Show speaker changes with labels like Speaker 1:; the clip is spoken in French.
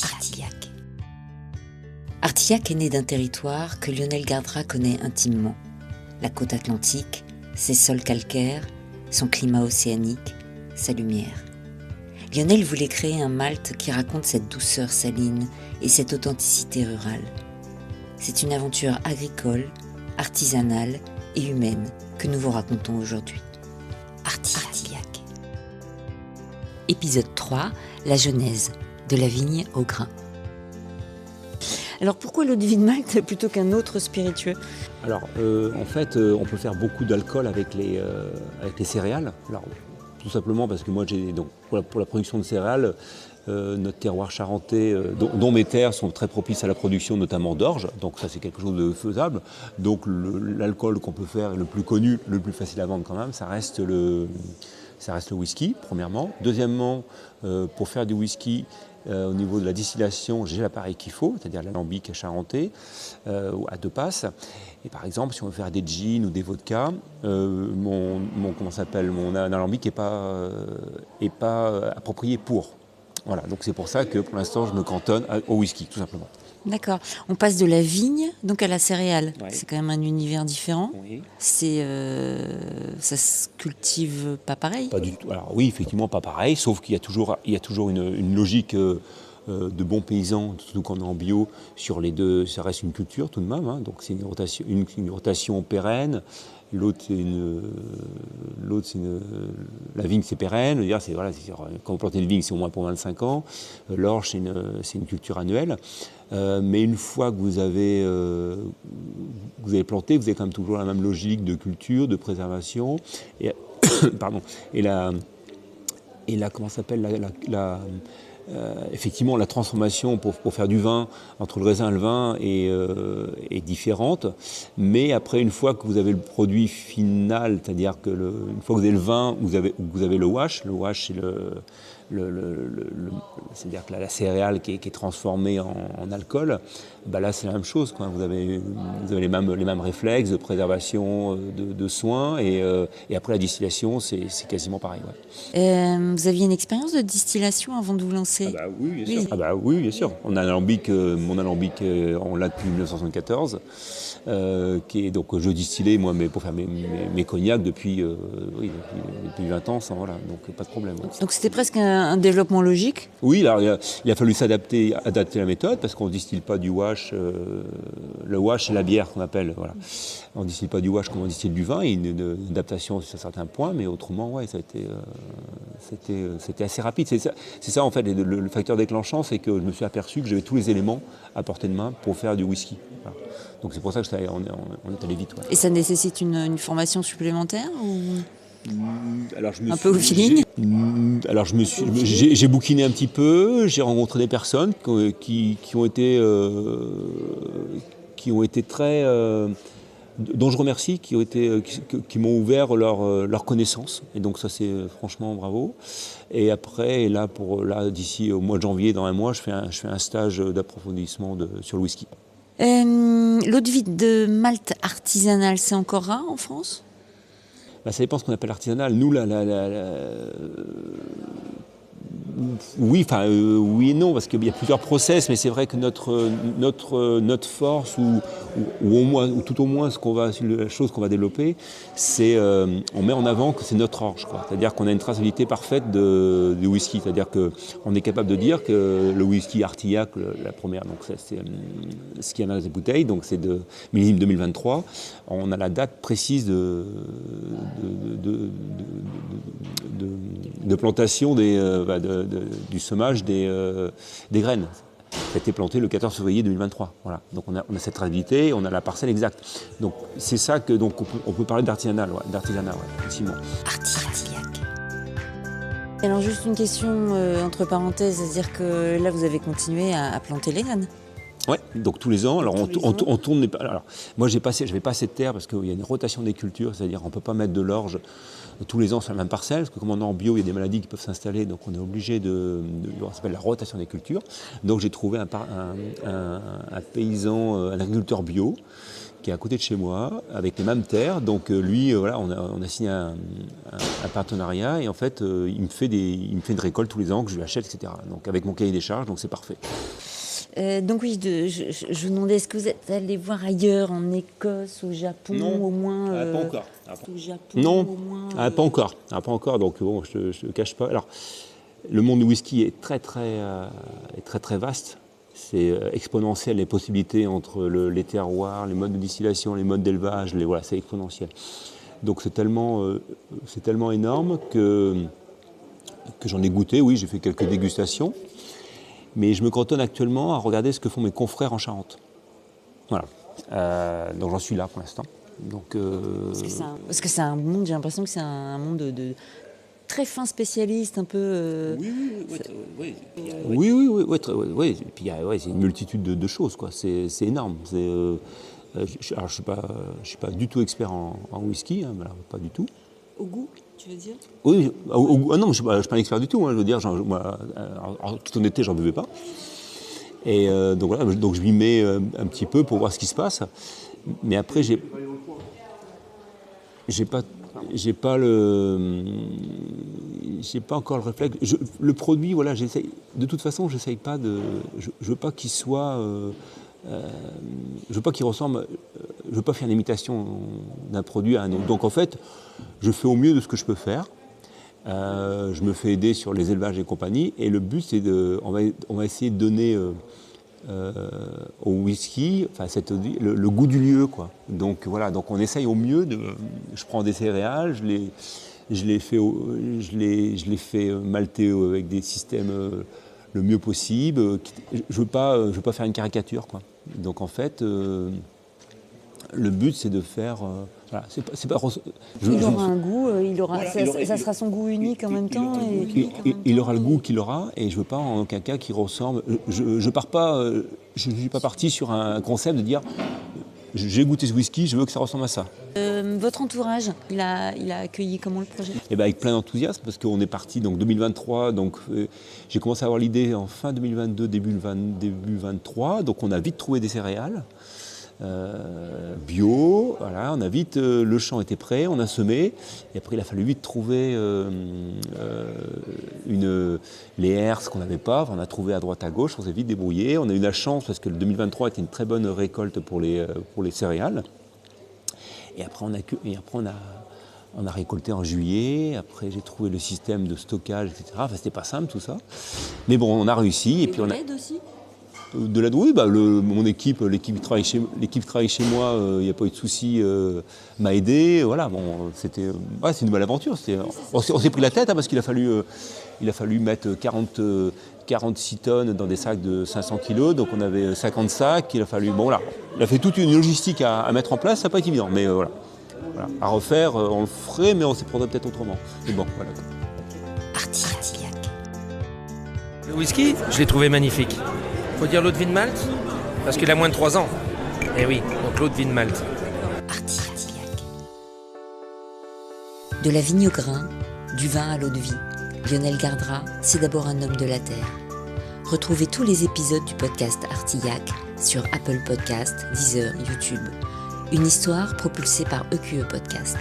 Speaker 1: Artillac. Artillac est né d'un territoire que Lionel Gardra connaît intimement. La côte atlantique, ses sols calcaires, son climat océanique, sa lumière. Lionel voulait créer un malt qui raconte cette douceur saline et cette authenticité rurale. C'est une aventure agricole, artisanale et humaine que nous vous racontons aujourd'hui. Artillac. Épisode 3, la genèse, de la vigne au grain. Alors pourquoi l'eau de vie de Malte plutôt qu'un autre spiritueux ?
Speaker 2: Alors en fait, on peut faire beaucoup d'alcool avec les céréales. Alors, tout simplement parce que moi, pour la production de céréales, notre terroir charentais, dont mes terres sont très propices à la production notamment d'orge, donc ça c'est quelque chose de faisable. Donc l'alcool qu'on peut faire, le plus connu, le plus facile à vendre quand même, ça reste le whisky, premièrement. Deuxièmement, pour faire du whisky, au niveau de la distillation, j'ai l'appareil qu'il faut, c'est-à-dire l'alambic charentais, à 2 passes. Et par exemple, si on veut faire des gins ou des vodkas, mon alambic n'est pas approprié pour. Voilà, donc c'est pour ça que pour l'instant, je me cantonne au whisky, tout simplement.
Speaker 1: D'accord. On passe de la vigne donc à la céréale.
Speaker 2: Ouais.
Speaker 1: C'est quand même un univers différent.
Speaker 2: Oui.
Speaker 1: Ça se cultive pas pareil.
Speaker 2: Pas du tout. Alors oui, effectivement, pas pareil, sauf qu'il y a toujours une logique de bons paysans, surtout quand on est en bio, sur les deux, ça reste une culture tout de même, hein, donc c'est une rotation pérenne. La vigne c'est pérenne, quand vous plantez une vigne c'est au moins pour 25 ans, l'orge c'est une culture annuelle, mais une fois que vous avez planté, vous avez quand même toujours la même logique de culture, de préservation, et effectivement, la transformation pour faire du vin, entre le raisin et le vin, est différente. Mais après, une fois que vous avez le produit final, c'est-à-dire que une fois que vous avez le vin, vous avez le wash. Le wash, c'est-à-dire que la céréale qui est transformée en alcool. Bah là, c'est la même chose, quoi. Vous avez les mêmes réflexes de préservation, de soins. Et après, la distillation, c'est quasiment pareil. Ouais.
Speaker 1: Vous aviez une expérience de distillation avant de vous lancer ?
Speaker 2: Ah bah oui, bien sûr. Ah bah oui, bien sûr. Mon alambic, on l'a depuis 1974. Donc je distillais moi pour faire mes cognacs depuis 20 ans, voilà, donc pas de problème. Ouais.
Speaker 1: Donc c'était presque un développement logique ?
Speaker 2: Oui, alors, il a fallu adapter la méthode parce qu'on ne distille pas du wash. Le wash, c'est la bière qu'on appelle. Voilà. On ne distille pas du wash comme on distille du vin. Il y a une adaptation sur certains points, mais autrement, ouais, c'était assez rapide. C'est ça en fait, le facteur déclenchant, c'est que je me suis aperçu que j'avais tous les éléments à portée de main pour faire du whisky. Voilà. Donc c'est pour ça qu'on est allé vite. Ouais.
Speaker 1: Et ça nécessite une formation supplémentaire ou...
Speaker 2: Alors,
Speaker 1: peu au feeling.
Speaker 2: J'ai bouquiné un petit peu, j'ai rencontré des personnes qui ont été très, dont je remercie, qui m'ont ouvert leur connaissance. Et donc ça c'est franchement bravo. Et après, d'ici au mois de janvier, dans un mois, je fais un stage d'approfondissement sur le whisky.
Speaker 1: L'eau de vie de Malte artisanale, c'est encore rare en France ?
Speaker 2: Ça dépend de ce qu'on appelle artisanal. Nous, oui et non, parce qu'il y a plusieurs process, mais c'est vrai que notre force, ou tout au moins la chose qu'on va développer, c'est on met en avant que c'est notre orge, quoi. C'est-à-dire qu'on a une traçabilité parfaite du whisky. C'est-à-dire qu'on est capable de dire que le whisky Artillac, la première, donc c'est ce qu'il y a dans les bouteilles, donc c'est de millésime 2023. On a la date précise de plantation du semage des graines. Ça a été planté le 14 février 2023. Voilà. Donc on a cette traçabilité, on a la parcelle exacte. Donc c'est ça que on peut parler d'artisanat, effectivement.
Speaker 1: Artillac. Alors juste une question entre parenthèses, c'est-à-dire que là vous avez continué à planter les graines.
Speaker 2: Oui, donc tous les ans. Alors on tourne. Alors moi je vais pas assez de terre parce qu'il y a une rotation des cultures, c'est-à-dire on ne peut pas mettre de l'orge tous les ans sur la même parcelle, parce que comme on est en bio, il y a des maladies qui peuvent s'installer, donc on est obligé ça s'appelle la rotation des cultures. Donc j'ai trouvé un paysan, un agriculteur bio, qui est à côté de chez moi, avec les mêmes terres. Donc lui, voilà, on a signé un partenariat, et en fait, il me fait une récolte tous les ans que je lui achète, etc. Donc avec mon cahier des charges, donc c'est parfait.
Speaker 1: Donc oui, je vous demandais, est-ce que vous êtes allé voir ailleurs, en Écosse, au Japon,
Speaker 2: non,
Speaker 1: au moins
Speaker 2: pas encore.
Speaker 1: Au Japon,
Speaker 2: Non,
Speaker 1: au moins,
Speaker 2: pas encore. Pas encore. Donc bon, je ne cache pas. Alors, le monde du whisky est très vaste. C'est exponentiel, les possibilités entre les terroirs, les modes de distillation, les modes d'élevage. Voilà, c'est exponentiel. Donc c'est tellement énorme que j'en ai goûté. Oui, j'ai fait quelques dégustations. Mais je me cantonne actuellement à regarder ce que font mes confrères en Charente. Voilà. Donc j'en suis là pour l'instant. Donc,
Speaker 1: Parce que c'est un monde, j'ai l'impression que c'est un monde de très fin spécialiste, un peu...
Speaker 2: Oui. Et puis c'est une multitude de choses, quoi. C'est énorme. Alors je suis pas du tout expert en whisky, hein, pas du tout.
Speaker 1: Au goût, tu veux dire?
Speaker 2: Oui, non, je ne suis pas un expert du tout. Hein, je veux dire, moi, en toute honnêteté, j'en buvais pas. Et donc voilà, donc je m'y mets un petit peu pour voir ce qui se passe. Mais après, j'ai pas encore le réflexe. Le produit, voilà, j'essaye. De toute façon, j'essaye pas de. Je veux pas qu'il soit. Je veux pas qu'il ressemble. Je veux pas faire une imitation d'un produit à un autre. Donc en fait, je fais au mieux de ce que je peux faire. Je me fais aider sur les élevages et compagnie. Et le but, c'est on va essayer de donner au whisky, enfin le goût du lieu, quoi. Donc voilà. Donc on essaye au mieux de. Je prends des céréales, je les fais malter avec des systèmes le mieux possible. Je veux pas faire une caricature, quoi. Donc en fait, le but c'est de faire. Voilà,
Speaker 1: il aura un goût, ça sera son goût unique en même temps.
Speaker 2: Il aura le goût qu'il aura, et je veux pas en aucun cas qu'il ressemble. Je pars pas. Je suis pas parti sur un concept de dire. J'ai goûté ce whisky, je veux que ça ressemble à ça.
Speaker 1: Votre entourage, il a accueilli comment le projet?
Speaker 2: Avec plein d'enthousiasme, parce qu'on est parti donc 2023, donc j'ai commencé à avoir l'idée en fin 2022, début 2023, donc on a vite trouvé des céréales bio, voilà, on a vite, le champ était prêt, on a semé, et après il a fallu vite trouver les herses qu'on n'avait pas, on a trouvé à droite à gauche, on s'est vite débrouillé, on a eu la chance parce que le 2023 était une très bonne récolte pour les céréales, et après on a récolté en juillet, après j'ai trouvé le système de stockage, etc. Enfin c'était pas simple tout ça, mais bon on a réussi. Et puis on a
Speaker 1: l'aide aussi.
Speaker 2: De l'aide, oui, mon équipe, l'équipe qui travaille chez moi, il n'y a pas eu de souci, m'a aidé. Voilà, bon, c'est une belle aventure. On s'est pris la tête, hein, parce qu'il a fallu mettre 46 tonnes dans des sacs de 500 kilos, donc on avait 50 sacs. Il a fait toute une logistique à mettre en place, ça n'a pas été évident, mais voilà. À refaire, on le ferait, mais on s'y prendrait peut-être autrement. Mais bon, voilà.
Speaker 1: Artillac.
Speaker 3: Le whisky, je l'ai trouvé magnifique. Faut dire l'eau de vie de Malte, parce qu'il a moins de 3 ans. Eh oui, donc l'eau de vie de Malte.
Speaker 1: Artillac. De la vigne au grain, du vin à l'eau de vie, Lionel Gardra, c'est d'abord un homme de la terre. Retrouvez tous les épisodes du podcast Artillac sur Apple Podcast, Deezer, YouTube. Une histoire propulsée par EQE Podcast.